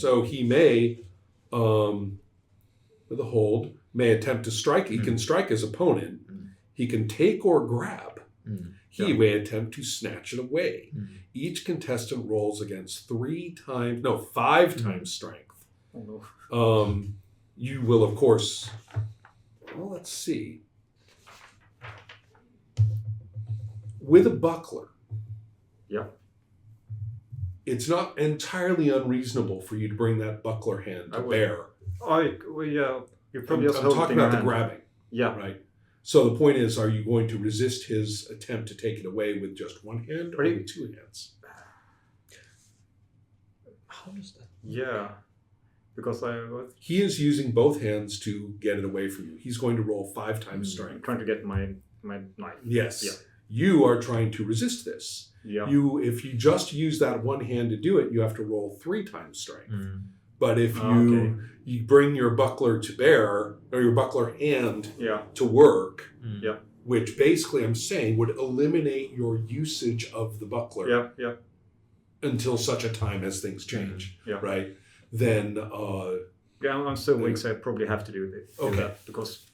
So he may, with a hold, may attempt to strike. He can strike his opponent. He can take or grab. He may attempt to snatch it away. Each contestant rolls against 5 times strength. You will, of course, well, let's see. With a buckler, it's not entirely unreasonable for you to bring that buckler hand to bear. You're probably I'm talking about the grabbing. Yeah. Right. So the point is, are you going to resist his attempt to take it away with just one hand or with 2 hands? How does that? Yeah. Because he is using both hands to get it away from you. He's going to roll 5 times strength. I'm trying to get my knife. Yes. Yeah. You are trying to resist this. Yeah. If you just use that one hand to do it, you have to roll 3 times strength. But if you bring your buckler to bear, or your buckler hand to work, which basically I'm saying would eliminate your usage of the buckler until such a time as things change, right? Then I'm so weak, so I probably have to do that, because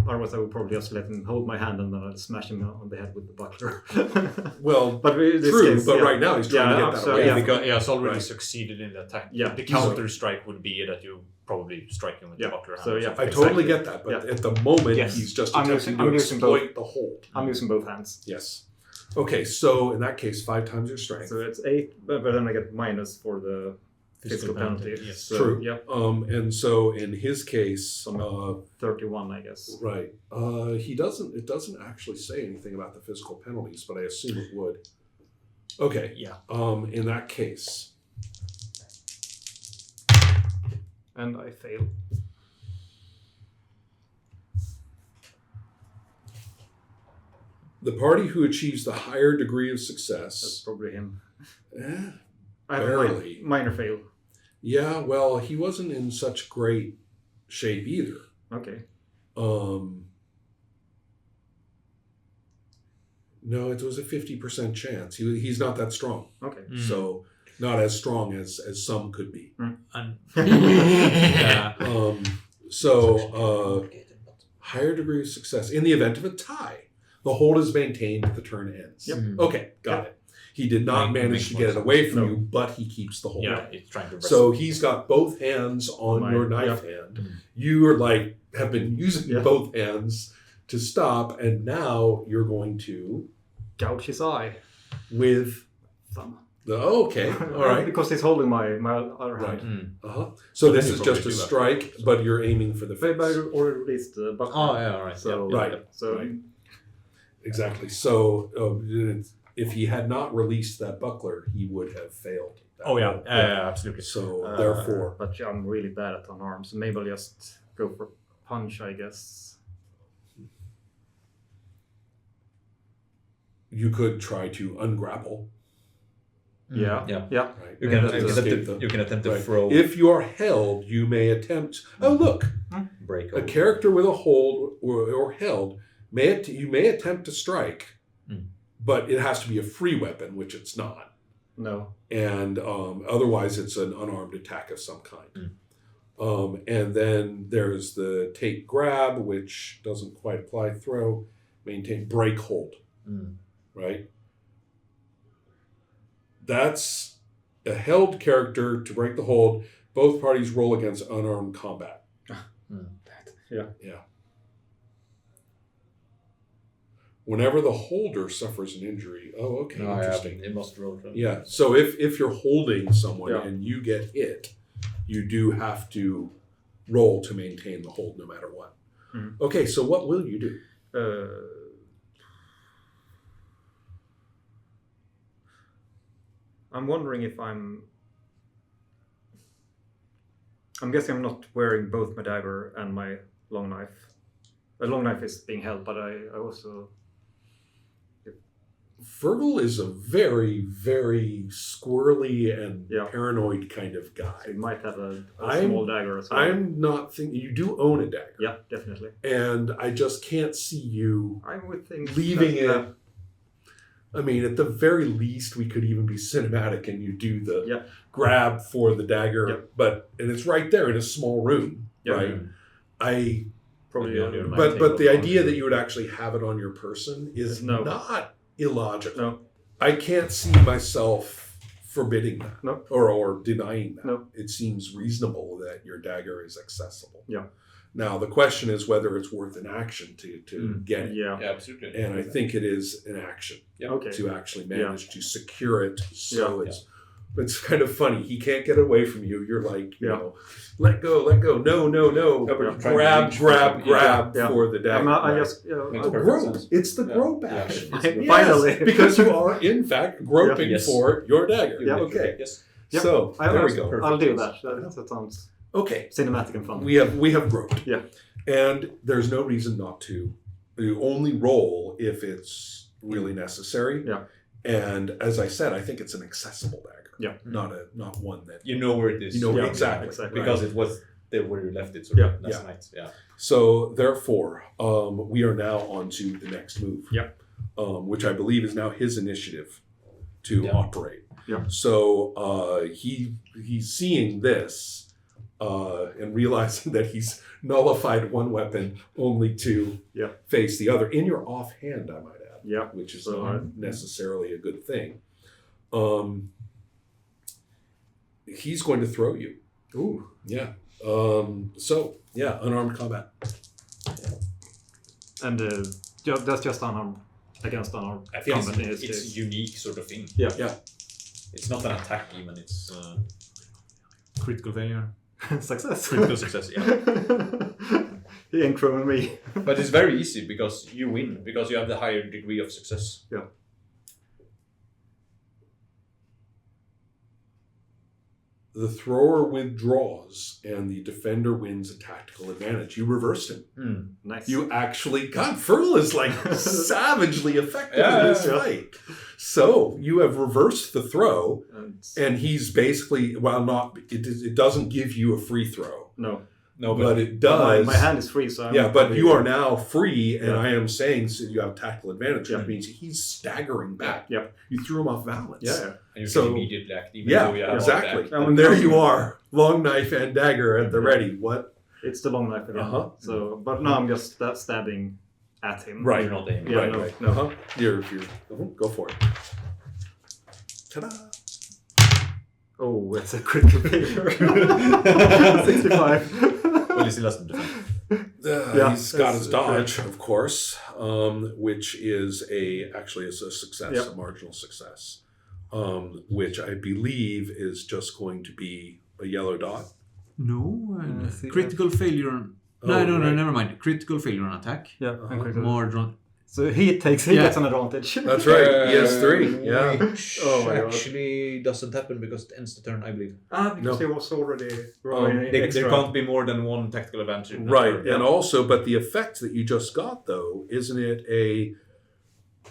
otherwise I would probably just let him hold my hand and then I'd smash him on the head with the buckler. Well, but right now he's trying to get that away. Because he has already succeeded in the attack. Yeah. The counter strike would be that you probably strike him with the buckler hand. So I totally get that, but at the moment he's just attempting to exploit the hold. I'm using both hands. Yes. Okay, so in that case, 5 times your strength. So it's 8, but then I get minus for the physical penalty. Yes. So, true. Yeah. And so in his case, 31, I guess. Right. It doesn't actually say anything about the physical penalties, but I assume it would. Okay. Yeah. In that case. And I fail. The party who achieves the higher degree of success. That's probably him. Barely. Minor fail. Yeah, well, he wasn't in such great shape either. Okay. No, it was a 50% chance. He's not that strong. Okay. So not as strong as some could be. Higher degree of success. In the event of a tie, the hold is maintained at the turn ends. Yep. Okay, got it. He did not manage to get it away from you, but he keeps the hold. Yeah, he's trying to. So he's got both hands on your knife hand. You are have been using both hands to stop, and now you're going to gouge his eye with thumb. Okay, all right. Because he's holding my other hand. So this is just a strike, but you're aiming for the face. But I already released the buckler. Oh, yeah, all right. So, Exactly. So if he had not released that buckler, he would have failed. Absolutely. So therefore, but I'm really bad at unarmed, so maybe I'll just go for punch, I guess. You could try to ungrapple. Yeah. Right. You can attempt to throw. If you are held, you may attempt. Oh, look! Break. A character with a hold or held you may attempt to strike, but it has to be a free weapon, which it's not. No. And otherwise, it's an unarmed attack of some kind. And then there's the take grab, which doesn't quite apply. Throw, maintain, break, hold. Right. That's a held character to break the hold. Both parties roll against unarmed combat. Yeah. Whenever the holder suffers an injury. Oh, okay, interesting. It must roll. Yeah. So if you're holding someone and you get hit, you do have to roll to maintain the hold no matter what. Okay, so what will you do? I'm wondering if I'm guessing I'm not wearing both my dagger and my long knife. The long knife is being held, but I also... Fergal is a very, very squirrely and paranoid kind of guy. So he might have a small dagger as well. I'm not thinking... You do own a dagger. Yeah, definitely. And I just can't see you I would think leaving it... I mean, at the very least, we could even be cinematic and you do the grab for the dagger, and it's right there in a small room, right? I probably but the idea that you would actually have it on your person is not illogical. No. I can't see myself forbidding that or denying that. No. It seems reasonable that your dagger is accessible. Yeah. Now the question is whether it's worth an action to get it. Yeah, absolutely. And I think it is an action to actually manage to secure it. So it's kind of funny. He can't get away from you. You're like, you know, let go. No. Grab for the dagger. I just, grope. It's the grope action. Finally. Because you are, in fact, groping for your dagger. Yeah. Okay. Yes. So, there we go. I'll do that. That sounds cinematic and fun. We have groped. Yeah. And there's no reason not to. You only roll if it's really necessary. Yeah. And as I said, I think it's an accessible dagger. Yeah. Not one that you know where it is. You know exactly. Because it was there where you left it. So that's nice. Yeah. So therefore, we are now on to the next move. Yeah. Which I believe is now his initiative to operate. Yeah. So he's seeing this and realizing that he's nullified one weapon only to face the other in your offhand, I might add. Yeah. Which is not necessarily a good thing. He's going to throw you. Ooh. Yeah. Unarmed combat. And that's just unarmed against unarmed. I think combat. it's a unique sort of thing. Yeah. It's not an attack even. It's critical failure. Success. Critical success. Yeah. He ain't throwing me. But it's very easy because you win because you have the higher degree of success. Yeah. The thrower withdraws and the defender wins a tactical advantage. You reversed him. Nice. You actually, God, Ferl is like savagely effective in this fight. So you have reversed the throw, and he's basically, it doesn't give you a free throw. No, but it does. My hand is free, so but you are now free, and I am saying so you have tactical advantage, which means he's staggering back. Yeah. You threw him off balance. Yeah. And you can immediately act. Exactly. And there you are, long knife and dagger at the ready. What? It's the long knife again. So, but now I'm just stabbing at him. Right. You're not aiming. Yeah, no. You're go for it. Ta-da! Oh, it's a critical failure. 65. Well, he still has to defend. He's got his dodge, of course, which is actually a success, a marginal success, which I believe is just going to be a yellow dot. No, critical failure. No, never mind. Critical failure on attack. Yeah, marginal. So he gets an advantage. That's right. He has 3. Yeah. Which actually doesn't happen because it ends the turn, I believe. Because he was already there can't be more than one tactical advantage. Right. And also, but the effect that you just got, though, isn't it a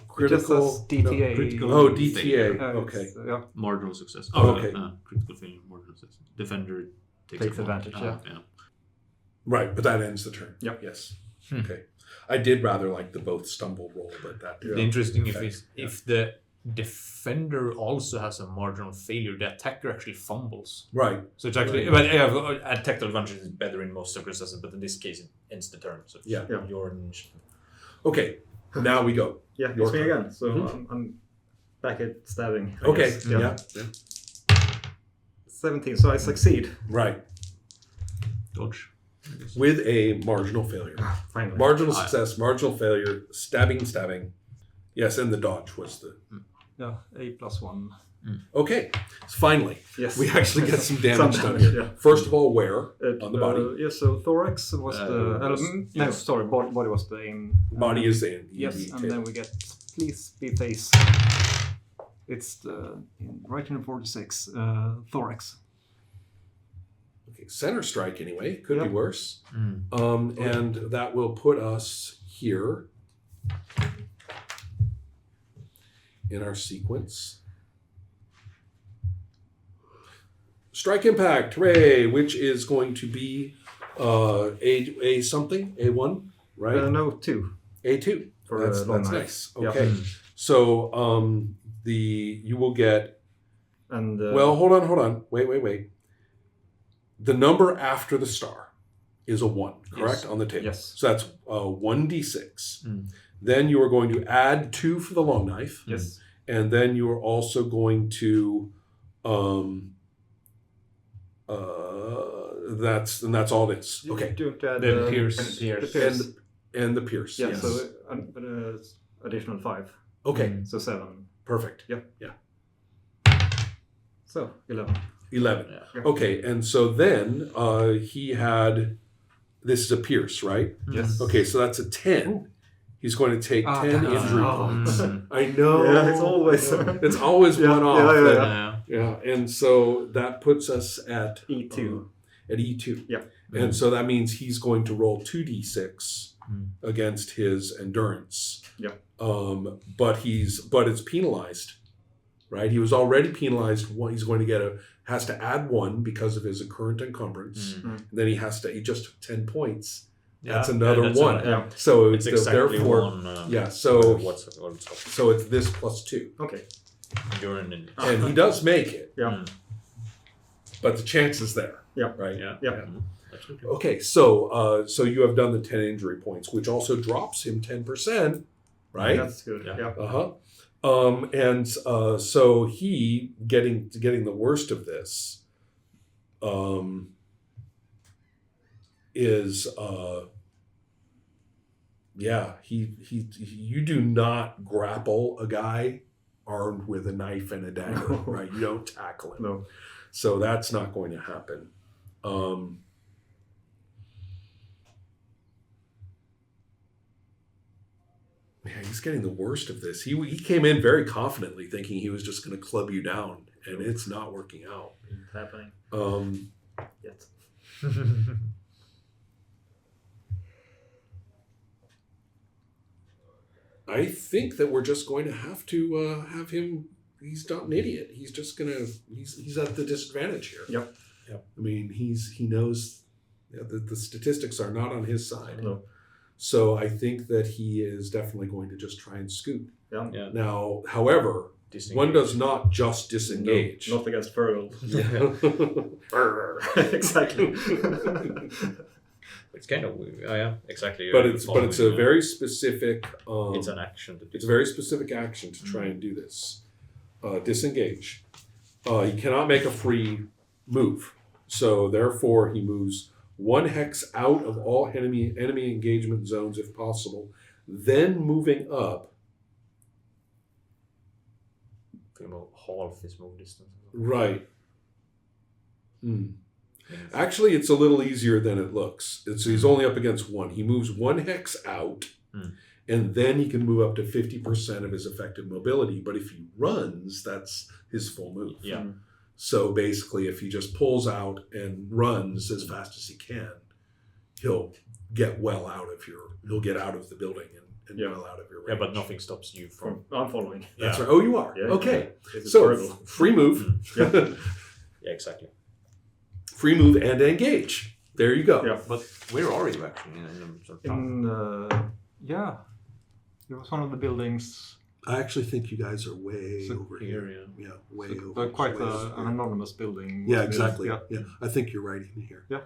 critical DTA? Critical DTA. Okay. Marginal success. Okay. Critical failure, marginal success. Defender takes advantage. Right, but that ends the turn. Yep. Yes. Okay. I did rather like the both stumble roll, but that. The interesting if the defender also has a marginal failure, the attacker actually fumbles. Right. So it's actually, but a tactical advantage is better in most circumstances, but in this case it ends the turn. So you're in initiative. Okay. Now we go. Yeah, it's me again. So I'm back at stabbing. I Okay. guess. Yeah. 17. So I succeed. Right. Dodge. With a marginal failure. Finally. Marginal success, marginal failure, stabbing. Yes, and the dodge was the... Yeah, A+1. Okay, so finally, we actually get some damage done here. Yeah. First of all, where? On the body? So thorax was body was the aim. Body is the aim. Yes, and then we get, please be face. It's right in 46, thorax. Okay, center strike anyway, could be worse. And that will put us here in our sequence. Strike impact, hooray, which is going to be a something, A1, right? No, 2. A2. That's nice. Okay. So you will get And well, hold on. Wait. The number after the star is a 1, correct? Yes. On the table. Yes. So that's 1d6. Then you are going to add 2 for the long knife. Yes. And then you are also going to that's all it is. Okay. Do it add, The pierce. The pierce. And the pierce. Yeah. Yes. So additional 5. Okay. So 7. Perfect. Yeah. Yeah. So 11. 11. Yeah. Okay. And so then he had. This is a pierce, right? Yes. Okay. So that's a 10. He's going to take 10 injury points. Mm. I know. Yeah, it's always It's always one off. Yeah. Yeah, and so that puts us at E2. At E2. Yeah. And so that means he's going to roll 2d6 against his endurance. Yeah. But it's penalized, right? He was already penalized. He's going to has to add 1 because of his current encumbrance. And then he just took 10 points. That's another 1. Yeah. So It's exactly therefore, 1. yeah. So what's so it's this plus 2. Okay. during And he does make it. Yeah. But the chance is there. Yeah. Right. Yeah. Yeah. Absolutely. Okay. So you have done the 10 injury points, which also drops him 10%. Right. That's good. Yeah. And so he getting the worst of this is you do not grapple a guy armed with a knife and a dagger, right? You don't tackle him. No. So that's not going to happen. Man, he's getting the worst of this. He came in very confidently thinking he was just going to club you down, and it's not working out. It's happening. Yet. I think that we're just going to have to have him. He's not an idiot. He's just gonna. He's at the disadvantage here. Yep. I mean, he knows the statistics are not on his side. No. So I think that he is definitely going to just try and scoot. Yeah. Yeah. Now, however, Disengage. one does not just disengage. No, not against Fergal. Yeah. Exactly. It's kind of yeah, exactly. But it's a very specific. It's an action to do. It's a very specific action to try and do this. Disengage. He cannot make a free move, so therefore he moves 1 hex out of all enemy engagement zones if possible. Then moving up. About half his move distance. Right. Actually, it's a little easier than it looks. He's only up against 1. He moves 1 hex out, and then he can move up to 50% of his effective mobility. But if he runs, that's his full move. Yeah. So basically, if he just pulls out and runs as fast as he can, he'll get he'll get out of the building and well out of your range. Yeah, but nothing stops you from. I'm following. That's right. Oh, you are. Yeah, Okay. This is So Fergal. free move. Yeah, exactly. Free move and engage. There you go. Yeah. But where are you actually? It was one of the buildings. I actually think you guys are way So over here. Here, Yeah, way So over. quite way over an here. anonymous building. Yeah, exactly. Yeah. Yeah, I think you're right in here. yeah,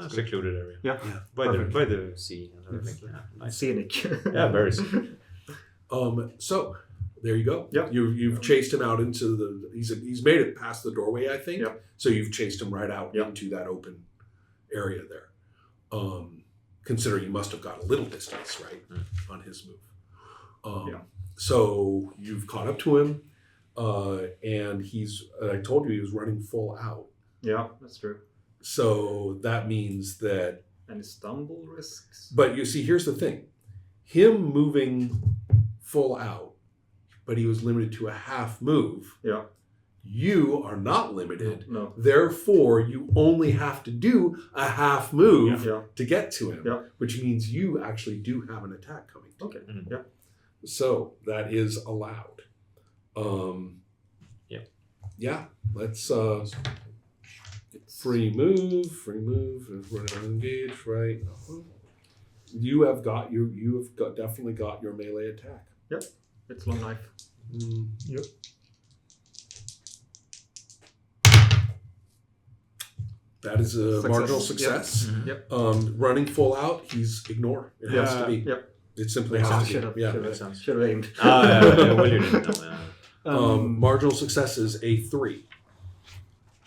secluded area. Yeah. Yeah. By the sea and everything. Yeah, nice. Scenic. Yeah, very scenic. So there you go. Yeah. You've chased him out into the. He's made it past the doorway, I think. Yeah. So you've chased him right out Yeah. into that open area there. Considering he must have got a little distance right on his move. So you've caught up to him, and I told you he was running full out. Yeah, that's true. So that means that. Any stumble risks? But you see, here's the thing: him moving full out, but he was limited to a half move. Yeah. You are not limited. No. Therefore, you only have to do a half move Yeah. to get to him, Yeah. which means you actually do have an attack coming. Okay. Mhm. Yeah. So that is allowed. Yeah. Yeah. Let's free move, engage, right? You have definitely got your melee attack. Yep. It's long knife. Yep. That is a marginal success. Yep. Running full out, he's ignore. It has to be. Yep. It simply has to be. Should have aimed. Well, you didn't know. Marginal success is a 3.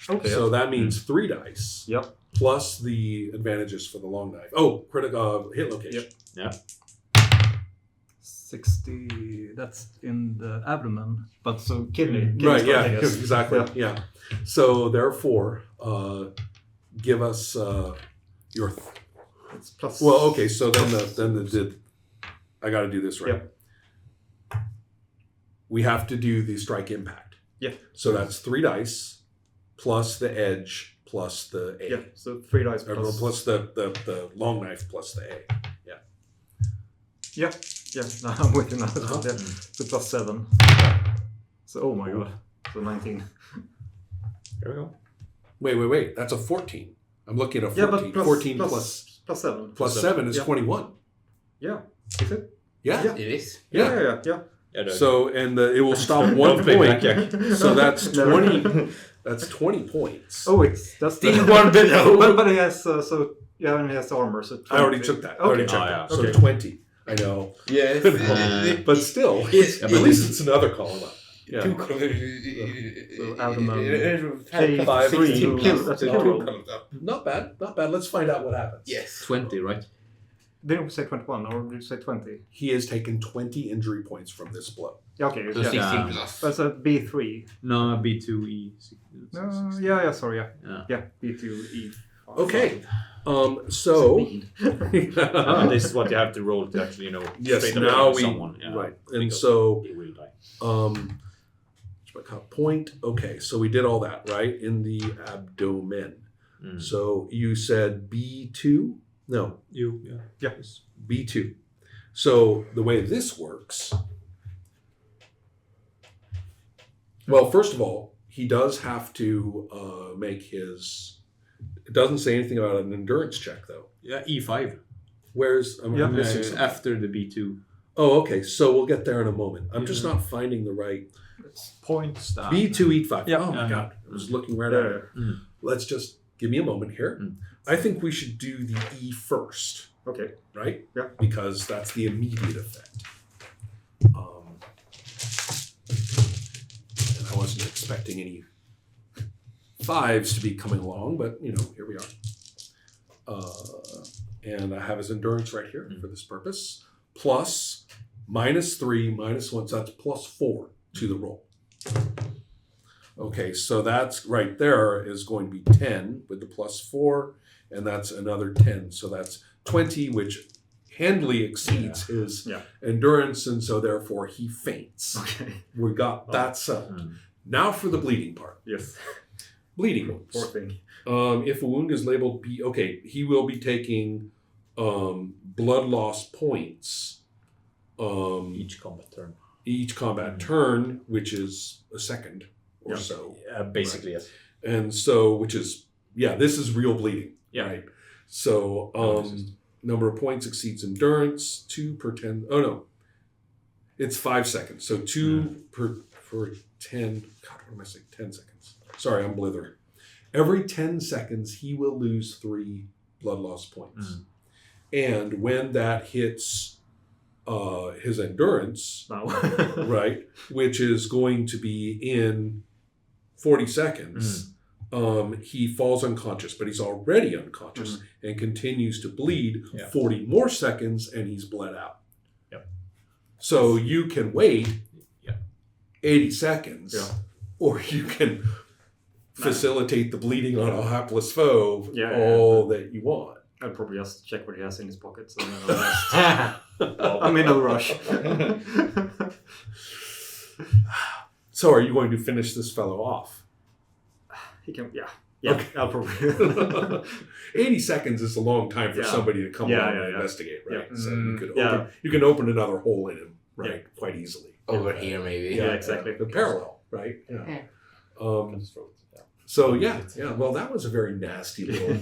Okay. So that means 3 dice. Yep. Plus the advantages for the long knife. Oh, critical hit location. Yep. Yeah. 60. That's in the abdomen. But so kidney. Right, yeah, I guess. exactly. Yeah. So therefore, give us your. It's plus. Well, okay. So then the I got to do this right. Yep. We have to do the strike impact. Yeah. So that's 3 dice plus the edge plus the A. Yeah. So 3 dice Or plus the long knife plus the A. Yeah. Yeah. No, I'm with you now. Uh-huh. Yeah. So plus 7. So oh my god. So 19. There we go. Wait. That's a 14. I'm looking at a 14. Yeah, but plus 14 plus 7. plus 7 is 21. Yeah. Is it? Yeah. Yeah. It is. Yeah. Yeah, So and it will stop 1 play point. blackjack. So that's 20. That's 20 points. Oh, that's Still one below. But he has so yeah, and he has armor. So 20. I already took that. I already checked yeah. that. So Okay. 20. I know. Yes. But still, Yes. at least it's another column up. Yeah. Two So abdomen. Five, 3 kills. That's a kill. Not bad. Not bad. Let's find out what happens. Yes. 20, right? Didn't we say 21 or did you say 20? He has taken 20 injury points from this blow. Yeah, okay. So Yeah. 16 plus. That's a B3. No, B2E. No, yeah, sorry, yeah. Yeah. Yeah, B2E. Okay. So This is what you have to roll to actually, yes, straight now away we someone. Yeah. right, and Because so he will die. point. Okay, so we did all that right in the abdomen. So you said B2? No, Yeah. B2. So the way this works, well, first of all, he does have to make his. It doesn't say anything about an endurance check, though. Yeah, E5. Where's I'm missing something. After the B2. Oh, okay. So we'll get there in a moment. I'm just not finding the right. Points down. B2 eat 5. Yeah. Oh my god, I was looking right at it. Let's just give me a moment here. I think we should do the E first. Okay. Right? Yeah. Because that's the immediate effect. And I wasn't expecting any 5s to be coming along, but here we are. And I have his endurance right here for this purpose. Plus -3, -1, so that's +4 to the roll. Okay, so that's right there is going to be 10 with the +4, and that's another 10. So that's 20, which handily exceeds his endurance, and so therefore he faints. Okay. We got that settled. Now for the bleeding part. Yes. Bleeding wounds. Poor thing. If a wound is labeled B, okay, he will be taking blood loss points. Each combat turn. Each combat turn, which is a second or so. Basically, yes. And so, which is, this is real bleeding. Yeah. Right. So, number of points exceeds endurance, 2 per 10. Oh, no. It's 5 seconds. So 2 for 10. God, what am I saying? 10 seconds. Sorry, I'm blithering. Every 10 seconds, he will lose 3 blood loss points. And when that hits his endurance, right, which is going to be in 40 seconds, he falls unconscious, but he's already unconscious and continues to bleed 40 more seconds, and he's bled out. Yep. So you can wait 80 seconds, or you can facilitate the bleeding on a hapless foe all that you want. I'll probably just check what he has in his pockets. And then I'm in a rush. So are you going to finish this fellow off? He can, yeah, Okay. I'll probably. 80 seconds is a long time for somebody to come along and investigate, right? Yeah. So you can open another hole in him, right, quite easily. Over here, maybe. Yeah, exactly. The parallel, right? Yeah. So, So well, that was a very nasty little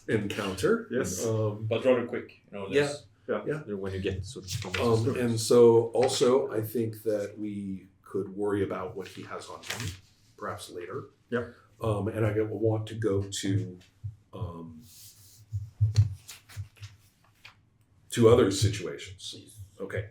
encounter. Yes. but rather quick. Yeah. When you get sort of and so also, I think that we could worry about what he has on him, perhaps later. Yeah. And I will want to go to to other situations. Okay.